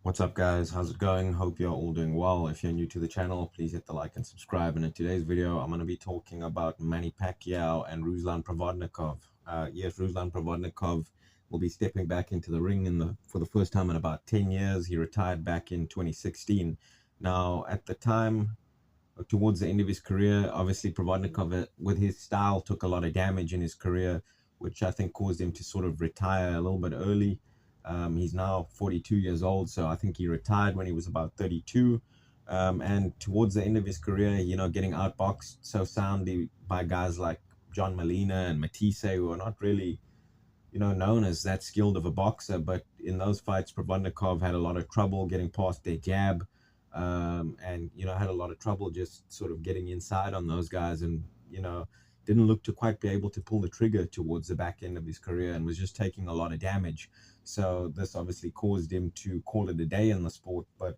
What's up, guys? How's it going? Hope you're all doing well. If you're new to the channel, please hit the like and subscribe. And in today's video, I'm going to be talking about Manny Pacquiao and Ruslan Provodnikov. Yes, Ruslan Provodnikov will be stepping back into the ring for the first time in about 10 years. He retired back in 2016. Now, at the time, towards the end of his career, obviously Provodnikov, with his style, took a lot of damage in his career, which I think caused him to sort of retire a little bit early. He's now 42 years old, so I think he retired when he was about 32. And towards the end of his career, getting outboxed so soundly by guys like John Molina and Matisse, who are not really, known as that skilled of a boxer. But in those fights, Provodnikov had a lot of trouble getting past their jab, and had a lot of trouble just sort of getting inside on those guys, and didn't look to quite be able to pull the trigger towards the back end of his career, and was just taking a lot of damage. So this obviously caused him to call it a day in the sport. But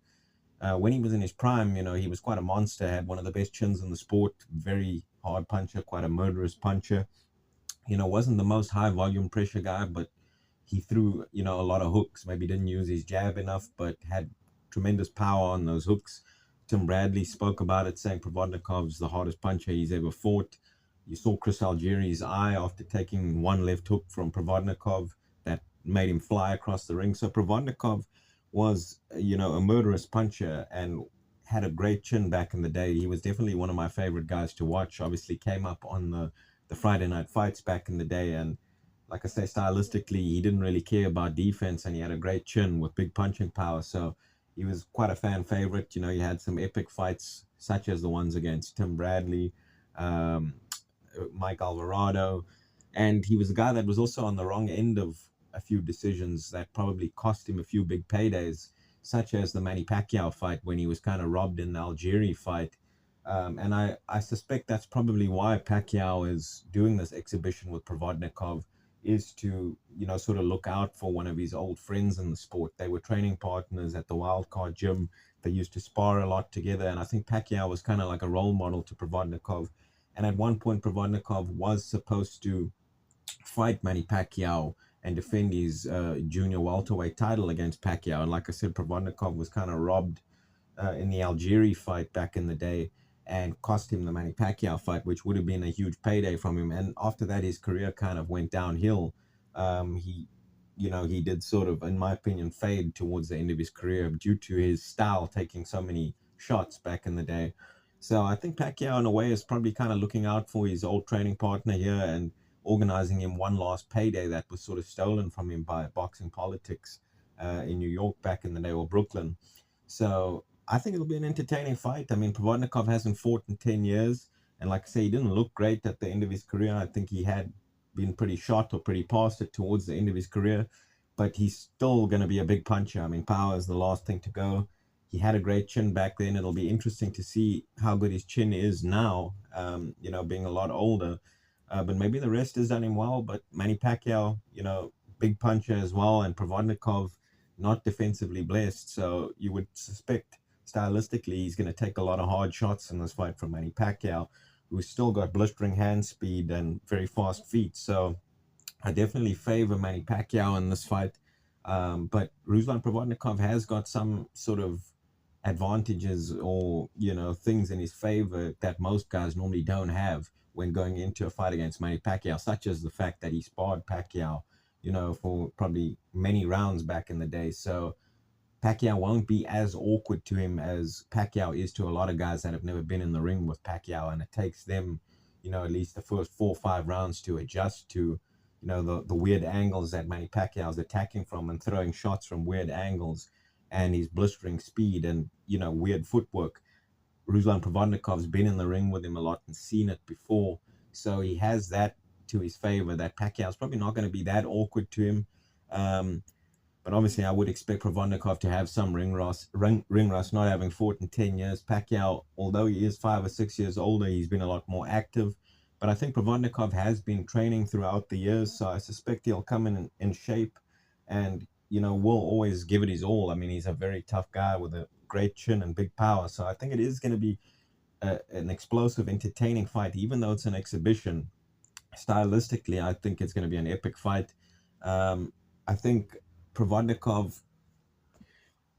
when he was in his prime, he was quite a monster, had one of the best chins in the sport, very hard puncher, quite a murderous puncher. Wasn't the most high volume pressure guy, but he threw, a lot of hooks. Maybe didn't use his jab enough, but had tremendous power on those hooks. Tim Bradley spoke about it, saying Provodnikov's the hardest puncher he's ever fought. You saw Chris Algieri's eye after taking one left hook from Provodnikov that made him fly across the ring. So Provodnikov was, a murderous puncher and had a great chin back in the day. He was definitely one of my favorite guys to watch. Obviously came up on the Friday night fights back in the day, and like I say, stylistically, he didn't really care about defense, and he had a great chin with big punching power. So he was quite a fan favorite. He had some epic fights, such as the ones against Tim Bradley, um, Mike Alvarado, and he was a guy that was also on the wrong end of a few decisions that probably cost him a few big paydays, such as the Manny Pacquiao fight when he was kind of robbed in the Algieri fight. And I suspect that's probably why Pacquiao is doing this exhibition with Provodnikov, is to, sort of look out for one of his old friends in the sport. They were training partners at the Wildcard gym. They used to spar a lot together. And I think Pacquiao was kind of like a role model to Provodnikov. And at one point, Provodnikov was supposed to fight Manny Pacquiao and defend his junior welterweight title against Pacquiao. And like I said, Provodnikov was kind of robbed in the Algieri fight back in the day, and cost him the Manny Pacquiao fight, which would have been a huge payday from him. And after that, his career kind of went downhill. He did sort of, in my opinion, fade towards the end of his career due to his style, taking so many shots back in the day. So I think Pacquiao, in a way, is probably kind of looking out for his old training partner here and organizing him one last payday that was sort of stolen from him by boxing politics in New York back in the day, or Brooklyn. So I think it'll be an entertaining fight. I mean, Provodnikov hasn't fought in 10 years. And like I say, he didn't look great at the end of his career. I think he had been pretty shot or pretty past it towards the end of his career. But he's still going to be a big puncher. I mean, power is the last thing to go. He had a great chin back then. It'll be interesting to see how good his chin is now, being a lot older. But maybe the rest has done him well. But Manny Pacquiao, big puncher as well. And Provodnikov, not defensively blessed. So you would suspect stylistically he's going to take a lot of hard shots in this fight from Manny Pacquiao, who's still got blistering hand speed and very fast feet. So I definitely favor Manny Pacquiao in this fight. But Ruslan Provodnikov has got some sort of advantages, or things in his favor that most guys normally don't have when going into a fight against Manny Pacquiao, such as the fact that he sparred Pacquiao, for probably many rounds back in the day. So Pacquiao won't be as awkward to him as Pacquiao is to a lot of guys that have never been in the ring with Pacquiao, and it takes them, at least the first 4 or 5 rounds to adjust to, the weird angles that Manny Pacquiao is attacking from and throwing shots from weird angles, and his blistering speed and, weird footwork. Ruslan Provodnikov's been in the ring with him a lot and seen it before, so he has that to his favor, that Pacquiao's probably not going to be that awkward to him. But obviously, I would expect Provodnikov to have some ring rust, not having fought in 10 years. Pacquiao, although he is 5 or 6 years older, he's been a lot more active. But I think Provodnikov has been training throughout the years, so I suspect he'll come in shape and, will always give it his all. I mean, he's a very tough guy with a great chin and big power. So I think it is going to be an explosive, entertaining fight, even though it's an exhibition. Stylistically, I think it's going to be an epic fight. I think Provodnikov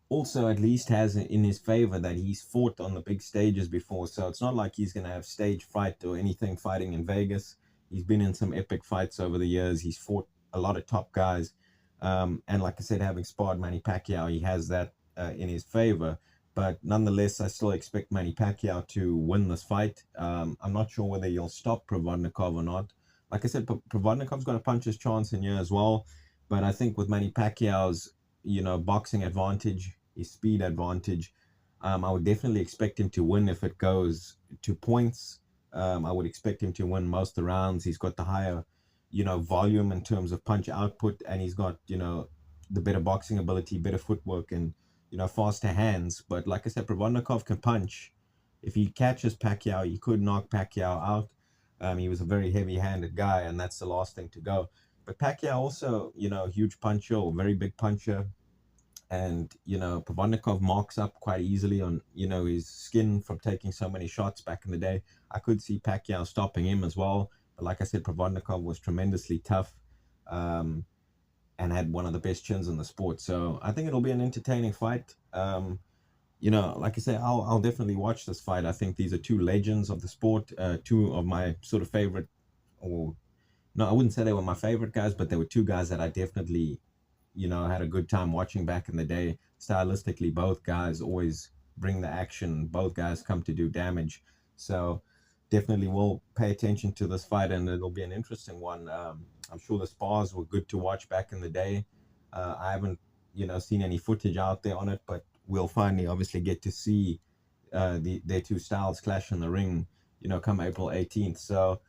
also at least has in his favor that he's fought on the big stages before. So it's not like he's going to have stage fright or anything fighting in Vegas. He's been in some epic fights over the years. He's fought a lot of top guys. And like I said, having sparred Manny Pacquiao, he has that in his favor. But nonetheless, I still expect Manny Pacquiao to win this fight. I'm not sure whether he'll stop Provodnikov or not. Like I said, Provodnikov's got a puncher's chance in here as well. But I think with Manny Pacquiao's, boxing advantage, his speed advantage, I would definitely expect him to win if it goes to points. I would expect him to win most of the rounds. He's got the higher, volume in terms of punch output, and he's got, the better boxing ability, better footwork, and, faster hands. But like I said, Provodnikov can punch. If he catches Pacquiao, he could knock Pacquiao out. He was a very heavy-handed guy, and that's the last thing to go. But Pacquiao also, huge puncher, or very big puncher. And, Provodnikov marks up quite easily on, his skin from taking so many shots back in the day. I could see Pacquiao stopping him as well. But like I said, Provodnikov was tremendously tough, and had one of the best chins in the sport. So I think it'll be an entertaining fight. Like I say, I'll definitely watch this fight. I think these are two legends of the sport, two of my sort of favorite, or no, I wouldn't say they were my favorite guys, but they were two guys that I definitely, had a good time watching back in the day. Stylistically, both guys always bring the action. Both guys come to do damage. So definitely will pay attention to this fight, and it'll be an interesting one. I'm sure the spars were good to watch back in the day. I haven't, seen any footage out there on it, but we'll finally obviously get to see their two styles clash in the ring, come April 18th. So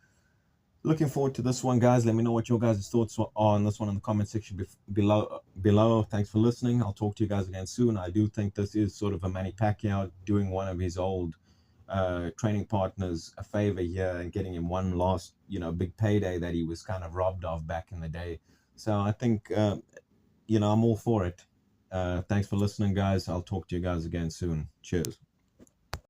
looking forward to this one, guys. Let me know what your guys' thoughts are on this one in the comment section below. Thanks for listening. I'll talk to you guys again soon. I do think this is sort of a Manny Pacquiao doing one of his old training partners a favor here and getting him one last, big payday that he was kind of robbed of back in the day. So I think, I'm all for it. Thanks for listening, guys. I'll talk to you guys again soon. Cheers.